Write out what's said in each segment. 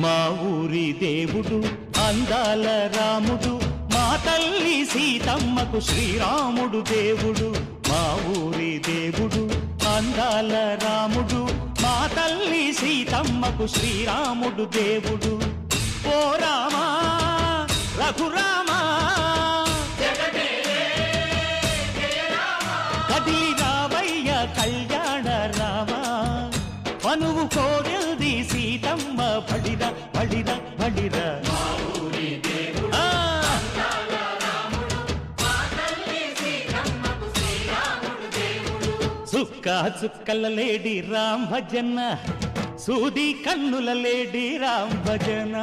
మా ఊరి దేవుడు అందాల రాముడు, మా తల్లి సీతమ్మకు శ్రీరాముడు దేవుడు. మా ఊరి దేవుడు అందాల రాముడు, మా తల్లి సీతమ్మకు శ్రీరాముడు దేవుడు. ఓ రామా రఘురామా కదిలి రావయ్య కళ్యాణ రామా, మనువు కోరింది సీతమ్మ బడిర బడిర బడిర. చుక్క చుక్కల లేడి రామ్ భజన, సూది కన్నుల లేడి రామ్ భజన.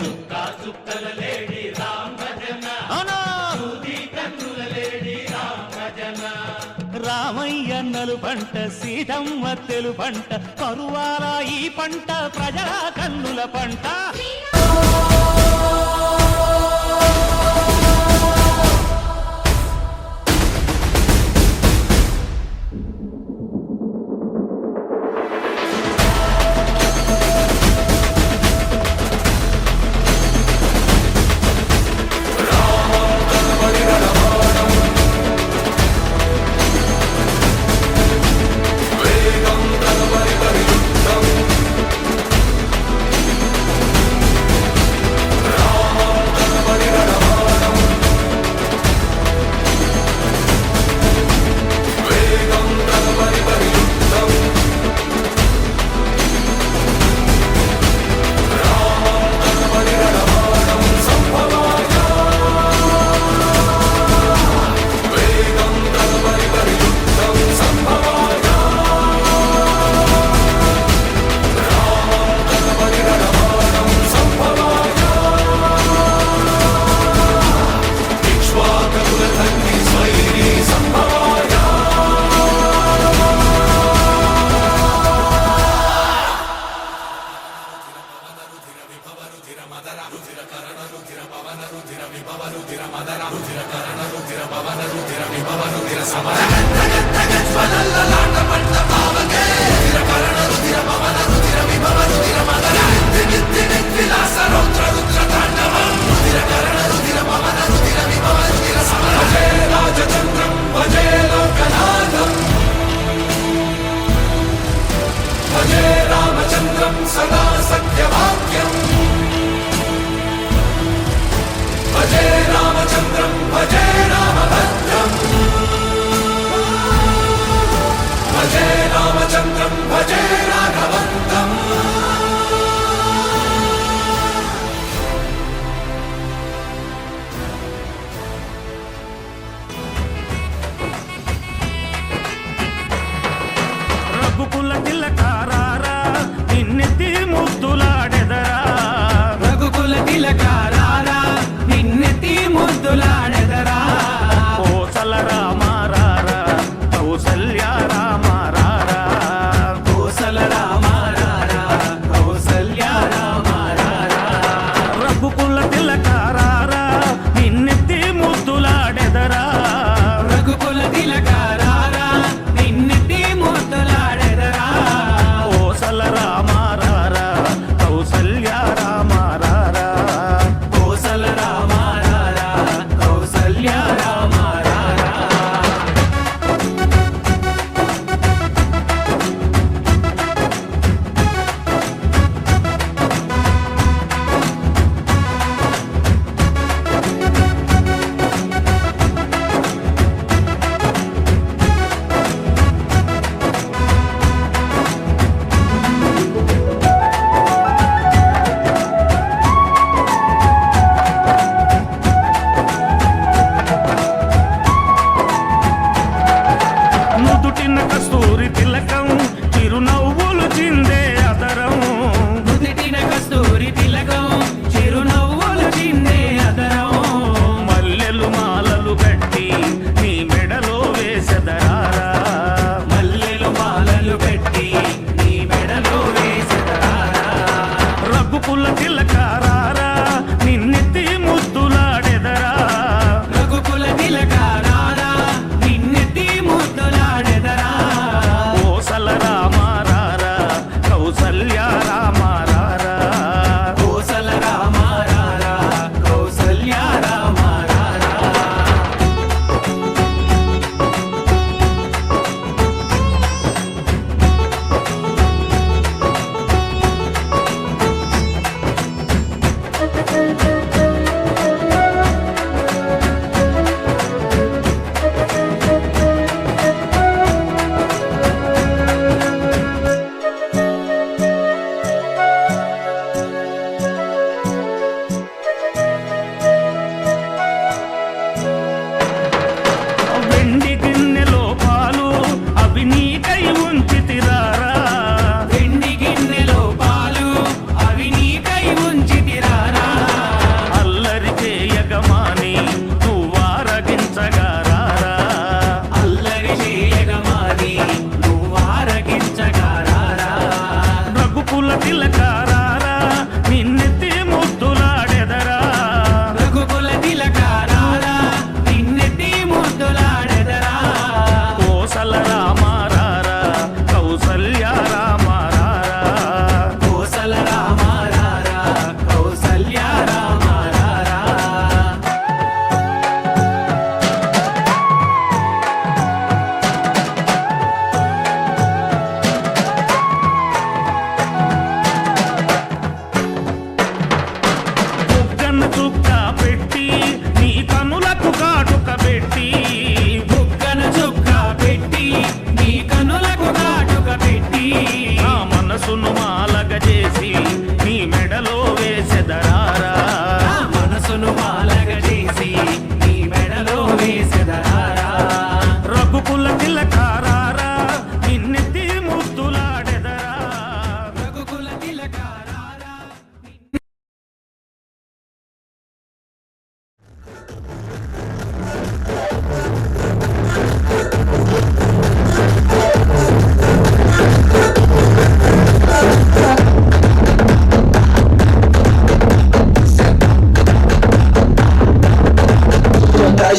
చుక్క చుక్కల లేడి రామ్ భజన, సూది కన్నుల లేడి రామ్ భజన. రామయ్య నలు పంట సీతమ్మ తెలు పంట, కరువాల ఈ పంట ప్రజల కన్నుల పంట. సదా సత్యవాక్యం భజే రామచంద్రం భజే రామభద్రం భజే రామచంద్రం భజే రాఘవంతం. రఘుకుల తిలకారారా నిన్నెత్తి ముద్దులాడెదరా, రఘుకుల తిలకారారా నిన్నెత్తి ముద్దులాడెదరా. కోసల రామారారా కౌసల్య రామారారా, కోసల రామారారా కౌసల్య రామారారా. రఘుకుల తిలకారారా నిన్నెత్తి ముద్దులాడెదరా, రఘుకుల తిలకారారా నిన్నెత్తి ముద్దులాడెదరా. కోసల రామారారా కౌసల్య రామారారా, కోసల రామారారా కౌసల్య రామారారా. నుదుటిన కస్తూరి తిలకం చిరునవ్వులు చిందే అదరం, నుదిటిన కస్తూరి తిలకం చిరునవ్వులు చిందే అదరం. మల్లెలు మాలలు కట్టి నీ మెడలో వేసెదరారా, మల్లెలు మాలలు పెట్టి నీ మెడలో వేసెదరారా. రఘుకుల తిలకారారా నిన్నెత్తి ముద్దులాడెదరా, రఘుకుల తిలకారారా నిన్నెత్తి ముద్దులాడెదరా. కోసల రామారారా కౌసల్య రామారారా,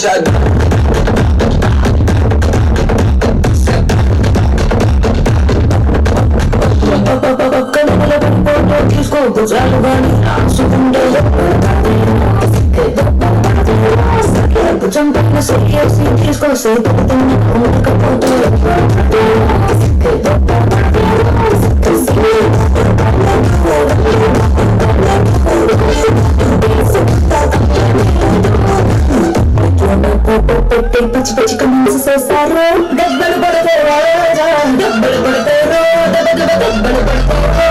shot. తీసుకోవద్దు చాలు కానీ రాసుకుంటే చంపైన సరిచేసి తీసుకొస్తే పచ్చి పచ్చి కమెంట్స్ చేస్తారు దెబ్బలు పడతారు దెబ్బలు పడతారు దెబ్బలు పడతారు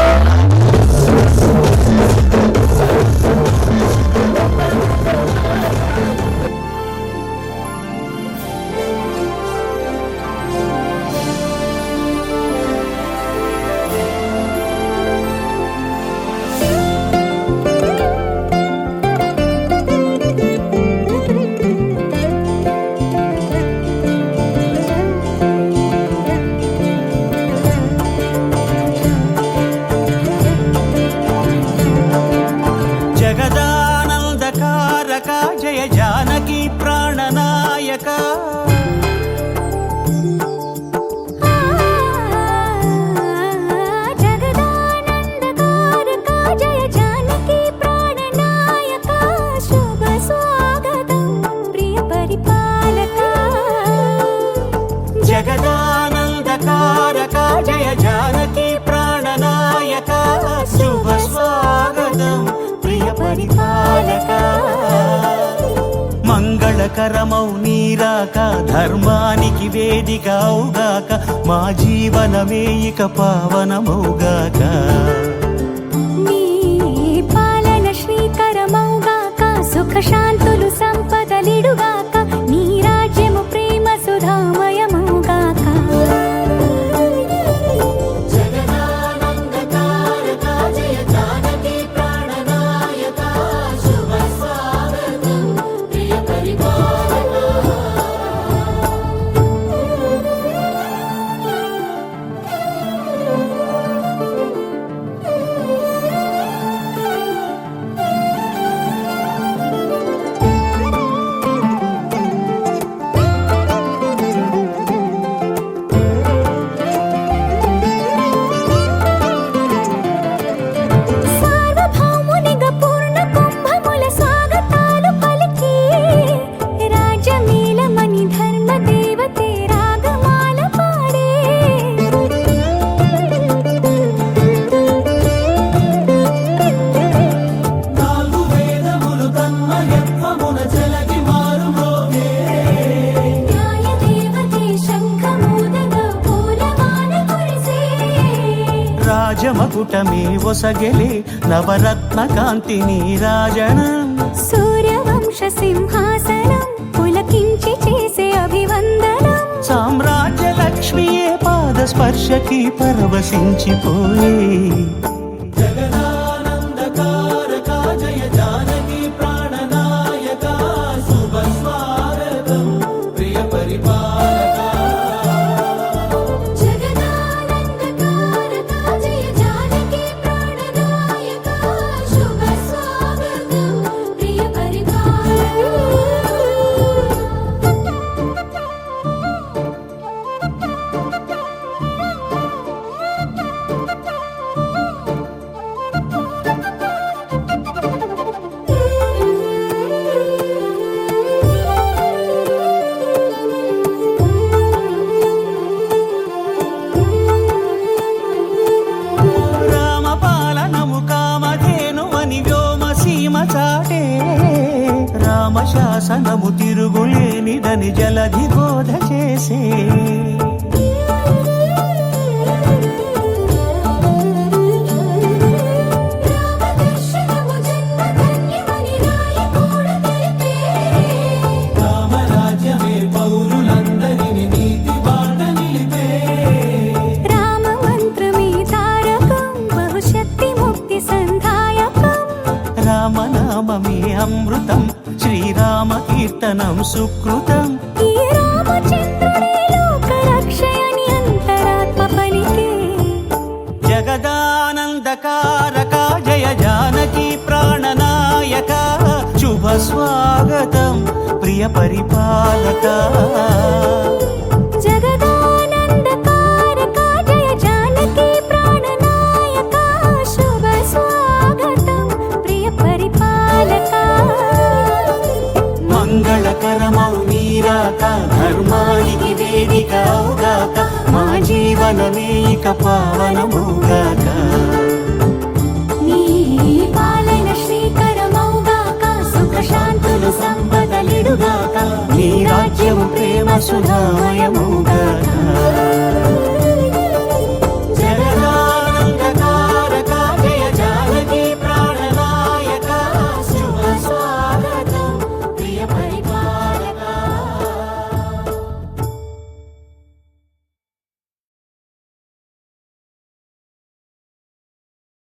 జగదానందకారక జయ జానకి ప్రాణనాయక జగదానందకారక జయ జానకి ప్రాణనాయక శుభ స్వాగతం ప్రియ పరిపాలక జగదానందకారక జయ జానకి ప్రాణనాయక శుభ స్వాగతం ప్రియ పరిపాలక మంగళకరమౌ నీరాక ధర్మానికి వేదిక అవుగాక మా జీవనమే ఇక పావనమౌగాక నీ పాలన శ్రీకరమౌగాక సుఖ శాంతులు సంపదలిడుగాక నీ రాజ్యము ప్రేమ సుధామయమౌగాక జగదానందకారక జయ జానకి ప్రాణనాయక శుభ స్వాగతం ప్రియ సార్వభౌమునిగా పూర్ణ కుంభముల స్వాగతాలు పలికి రాజమేళమణి ధర్మ దేవతే రాగమాల పాడే నాలుగు వేదములు తన్మయత్వమున జలగి మారు మ్రోగే న్యాయ దేవతే శంఖమూదగా పూలమాల కురిసే రాజమకుటమే ఒసగెలే నవరత్న కాంతి నీరాజనం సూర్యవంశ సింహాసనం పులకించి చేసే అభివందనం సామ్రాజ్య లక్ష్మియే పాద స్పర్శకి పరవశించిపోయే జగదానందకారక జయ జానకి ప్రాణనాయక శుభ స్వాగతం ప్రియ పరిపాలక జగదానందకారక జయ జానకి ప్రాణనాయక శుభ స్వాగతం ప్రియ రామపాలనము కామధేను అని వ్యోమసీమ చాటే రామశాసనము తిరుగులేనిదని జలధి బోధ చేసే రామదర్శనము జన్మధన్యమని రాయకూడ తెలిపే రామరాజ్యమే పౌరులందరిని నీతి బాట నిలిపే రామ మంత్రమే తారకం బహుశక్తి ముక్తి సంధాయకం రామనామమే అమృతం శ్రీరామ కీర్తనం సుకృతం ఈ రామచంద్రుడే లోక రక్షయని అంతరాత్మ పలికే జగదానందకారక జయ జానకి ప్రాణనాయక శుభ స్వాగతం ప్రియ పరిపాలక జగదానందకారక జయ జానకి ప్రాణనాయక శుభ స్వాగతం ప్రియ పరిపాలక మంగళకరమౌ నీరాక ధర్మానికి వేదిక అవుగాక మా జీవనమే ఇక పావనమౌగాక నీ పాలన శ్రీకరమౌగాక సుఖ శాంతులు సంపదలిడుగాక నీ రాజ్యము ప్రేమ సుధామయమౌగాక